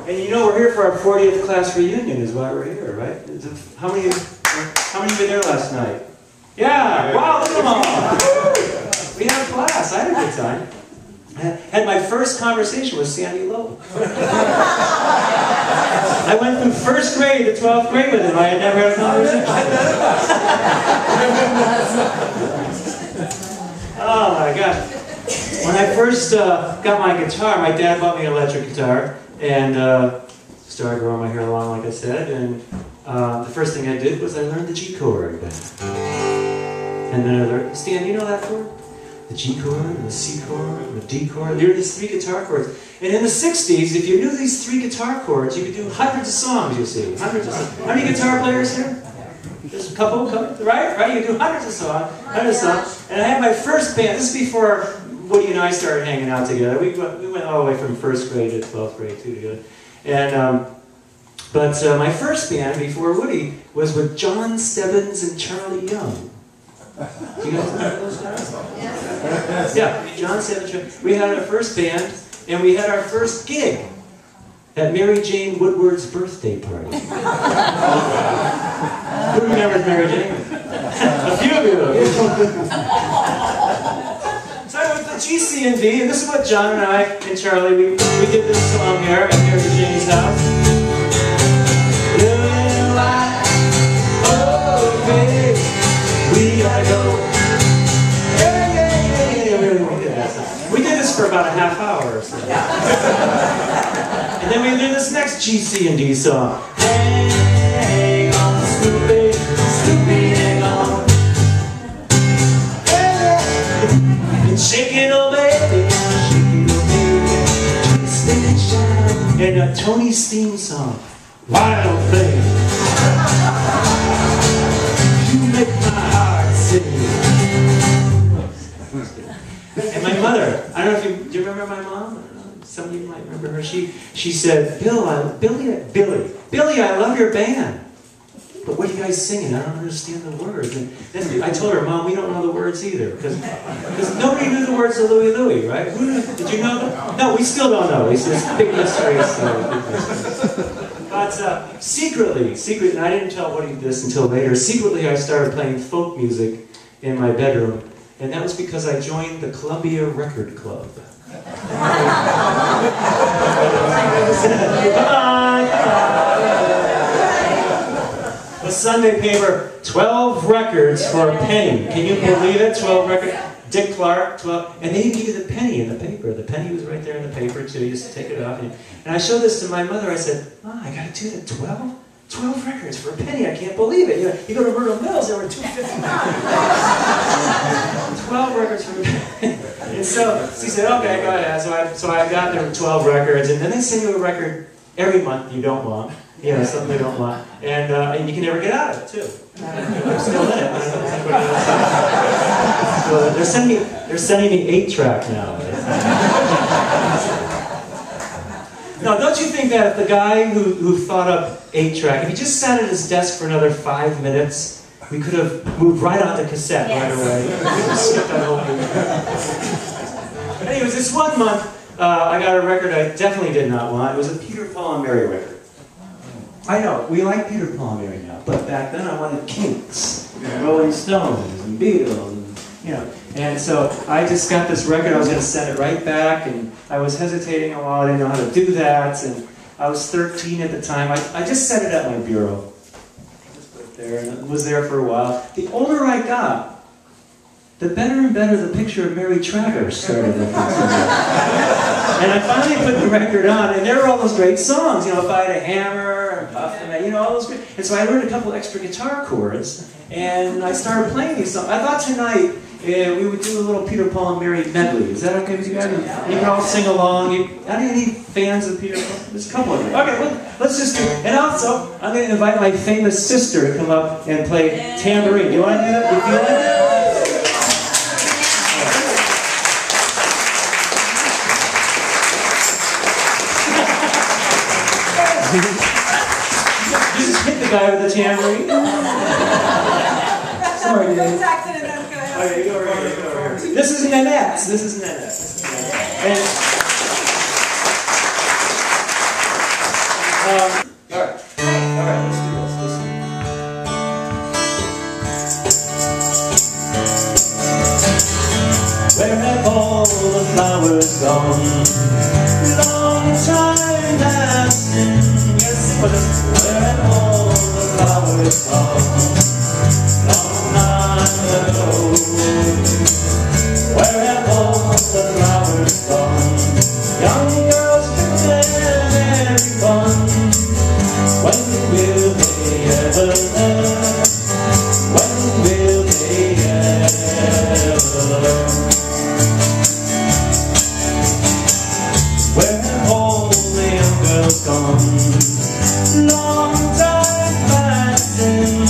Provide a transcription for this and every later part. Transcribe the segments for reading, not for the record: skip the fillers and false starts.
And you know we're here for our 40th class reunion is why we're here, right? How many were there last night? Yeah! Wow, look at them all! We had a class. I had a good time. I had my first conversation with Sandy Lowe. I went from 1st grade to 12th grade with him. I had never had a conversation. Oh my gosh. When I first got my guitar, my dad bought me an electric guitar and started growing my hair long, like I said. And the first thing I did was I learned the G chord. And then I learned, Stan, you know that chord? The G chord, and the C chord, and the D chord. There are these 3 guitar chords. And in the 60s, if you knew these 3 guitar chords, you could do hundreds of songs, you see. Hundreds of songs. How many guitar players here? There's a couple, right? Right? You could do hundreds of songs. And I had my first band. This is before Woody and I started hanging out together. We went all the way from 1st grade to 12th grade, too, together. And, but my first band before Woody was with John Stebbins and Charlie Young. Do you guys know those guys? Yeah, John Stebbins. We had our first band, and we had our first gig at Mary Jane Woodward's birthday party. Who remembers Mary Jane? A few of you. So I went to GC&D, and this is what John and I and Charlie, we did this song here at Mary Jane's house. Oh, babe, we gotta go. We did this for about a half hour or so. And then we did this next GC&D song. Hang on, Snoopy, Snoopy, hang on. And shake it, oh baby, shake it, oh baby, twist and shine. And Tony's theme song, Wild Thing. You make my heart sing. And my mother, I don't know if do you remember my mom? Some of you might remember her. She said, Billy, I love your band. But what are you guys singing? I don't understand the words. And then I told her, Mom, we don't know the words either. Because nobody knew the words of Louie Louie, right? Did you know them? No, we still don't know. It's this big mystery. But secretly, and I didn't tell Woody this until later, secretly I started playing folk music in my bedroom. And that was because I joined the Columbia Record Club. The Sunday paper, 12 records for a penny. Can you believe it? 12 records. Dick Clark, 12. And they didn't give you the penny in the paper. The penny was right there in the paper, too. You just take it off. And I showed this to my mother. I said, oh, I got to do the 12 records for a penny. I can't believe it. You go to Myrtle Mills, they were $2.59. 12 records for a penny. And so she said, okay, go ahead. So I got there 12 records, and then they send you a record every month you don't want. You know, something they don't want. And you can never get out of it, too. I'm still in it. So they're sending me 8-track now. No, don't you think that if the guy who thought up 8-track, if he just sat at his desk for another 5 minutes, we could have moved right on to cassette right away. We could have skipped that whole thing. Anyways, this one month, I got a record I definitely did not want. It was a Peter, Paul and Mary record. I know, we like Peter, Paul and Mary now, but back then I wanted Kinks, and Rolling Stones, and Beatles, and, you know. And so I just got this record, I was going to send it right back, and I was hesitating a while, I didn't know how to do that, and I was 13 at the time. I just set it at my bureau. Just put it there, and it was there for a while. The older I got, the better and better the picture of Mary Travis started to And I finally put the record on, and there were all those great songs, you know, If I Had a Hammer, and Puff, and you know, all those great. And so I learned a couple extra guitar chords, and I started playing these songs. I thought tonight we would do a little Peter, Paul, and Mary medley. Is that okay with you guys? And you can all sing along. Any fans of Peter, Paul? There's a couple of them. Okay, well, let's just do it. And also, I'm going to invite my famous sister to come up and play tambourine. Do you want to do that? Do you feel like that? You just hit the guy with the tambourine. Sorry, dude. Okay, go over here. This is Nanette's. This is Nanette's. And Alright, let's do this. Where have all the flowers gone? Long time passing. Yes, but where have all the flowers gone? Long time ago. Where have all the flowers gone? Young girls pretend everyone. When will they ever learn? When will they ever learn? Where have all the young girls gone? Long time passing.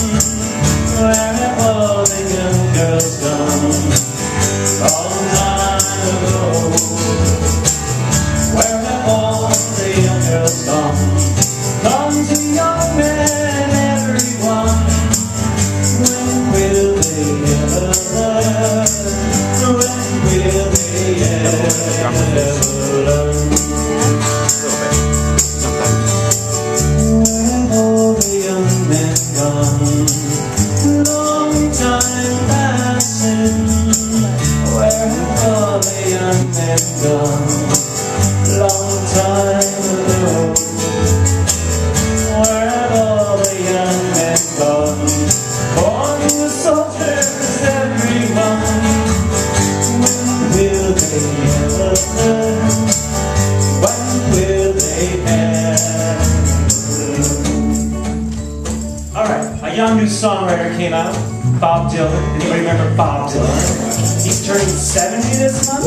Where have all the young girls gone? Long time ago. Where have all the young girls gone? Come to young men, everyone. When will they ever learn? When will they ever learn? Where have all the young men gone? Long time passing. Where have all the young men gone? Long time ago. Where have all the young men gone? Born to soldiers, everyone. When will they ever learn? When will they ever learn? Alright, a young new songwriter came out, Bob Dylan. Anybody remember Bob Dylan? He's turning 70 this month.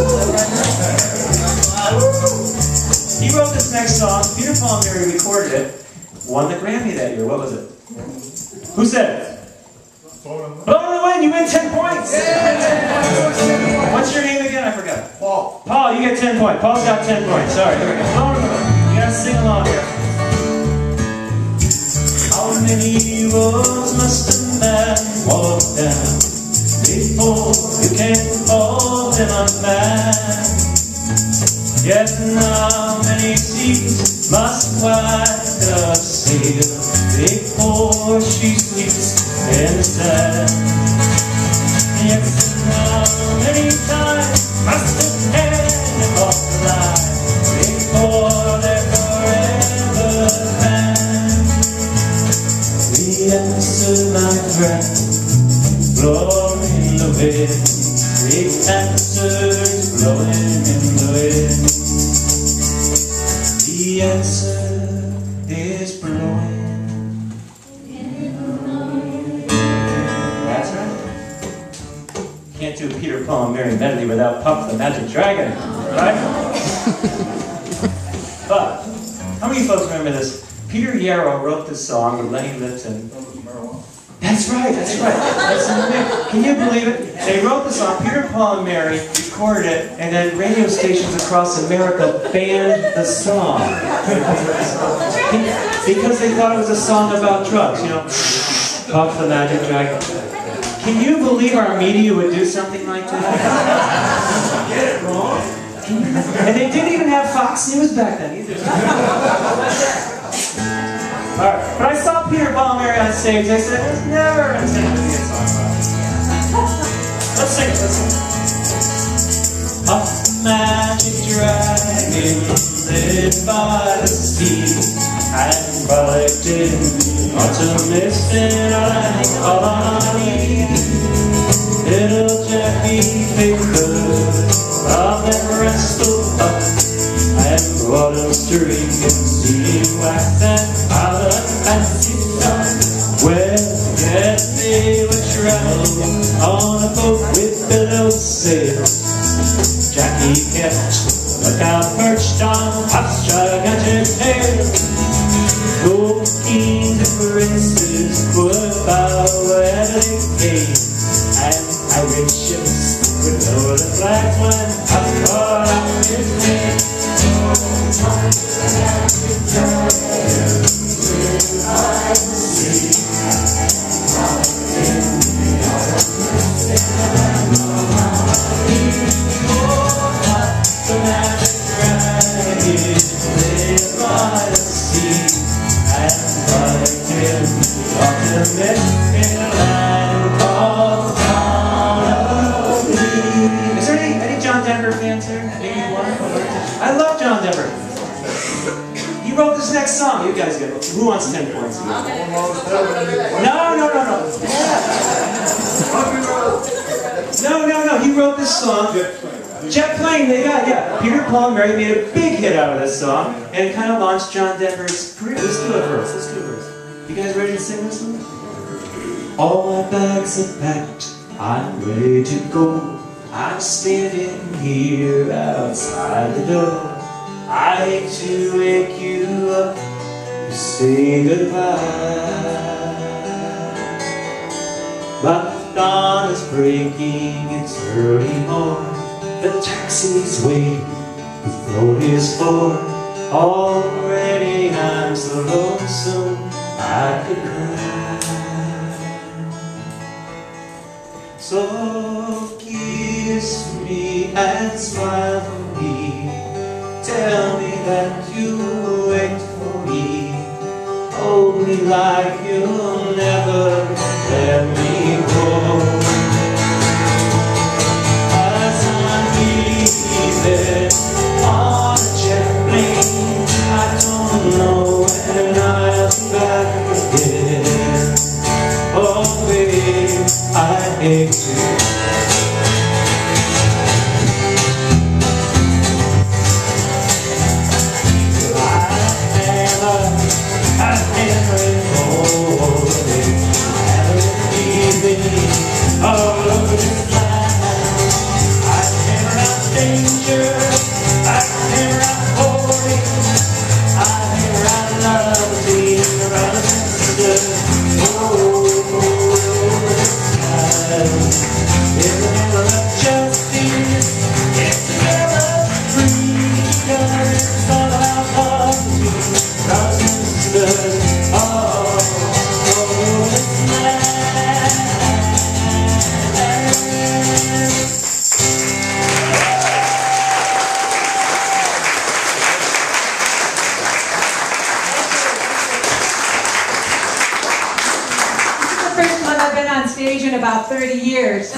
He wrote this next song. Peter, Paul, and Mary recorded it. Won the Grammy that year. What was it? Who said it? Blown in the Wind. You win 10 points. Yeah. What's your name again? I forgot. Paul. Paul, you get 10 points. Paul's got 10 points. Sorry. Here we go. Blown in the Wind. You gotta sing along here. How many roads must a man walk down before you can call him a man? Yet how many seas must wipe a sail before she sleeps in the sand? Yet how many times must a hand walk the line before they're forever banned? The answer, my friend, blowing in the wind. The answer's blowing in the wind. The answer is blowing in the wind. That's right. Can't do Peter, Paul, and Mary medley without Puff the Magic Dragon, right? But how many folks remember this? Peter Yarrow wrote this song with Lenny Lipton. That's right, that's right. Can you believe it? They wrote the song, Peter, Paul, and Mary recorded it, and then radio stations across America banned the song. Because they thought it was a song about drugs, you know. Puff the Magic Dragon. Can you believe our media would do something like that? Get it wrong. And they didn't even have Fox News back then either. Alright, but I saw Peter, Paul, and Mary on stage. I said, it was never intended to be a song about it. Let's sing it, let's sing it. Puff the Magic Dragon lived by the sea and collected autumn mist in a light colony. Little Jackie picked up and wrestled up and brought us to drink and see wax and powder and fancy stuff. Well, yes, they were traveling on a boat with billow sails. Jackie kept lookout perched on Puff's gigantic tail. Gold kings and princes would bow wherever they came, and pirate ships would lower the flags when Puff called out his name. The magic dragon lived by the sea isn't it? In a land called Honolulu. Is there any John Denver fans here? Maybe one? I love John Denver. He wrote this next song. You guys get it. Who wants 10 points? No. No. He wrote this song. Jet Plane, they got, yeah. Peter, Paul, and Mary made a big hit out of this song, and it kind of launched John Denver's career. Let's do a verse. You guys ready to sing this one? All my bags are packed, I'm ready to go. I'm standing here outside the door. I hate to wake you up to say goodbye, but dawn is breaking, it's early morning. The taxi's waiting, the float is full. Already I'm so lonesome I could cry. So kiss me and smile for me. Tell me that you'll wait for me. Hold me like you'll never let me go. As I'm leaving on a jet plane, I don't know when I'll be back again. Oh babe, I hate to. First time I've been on stage in about 30 years.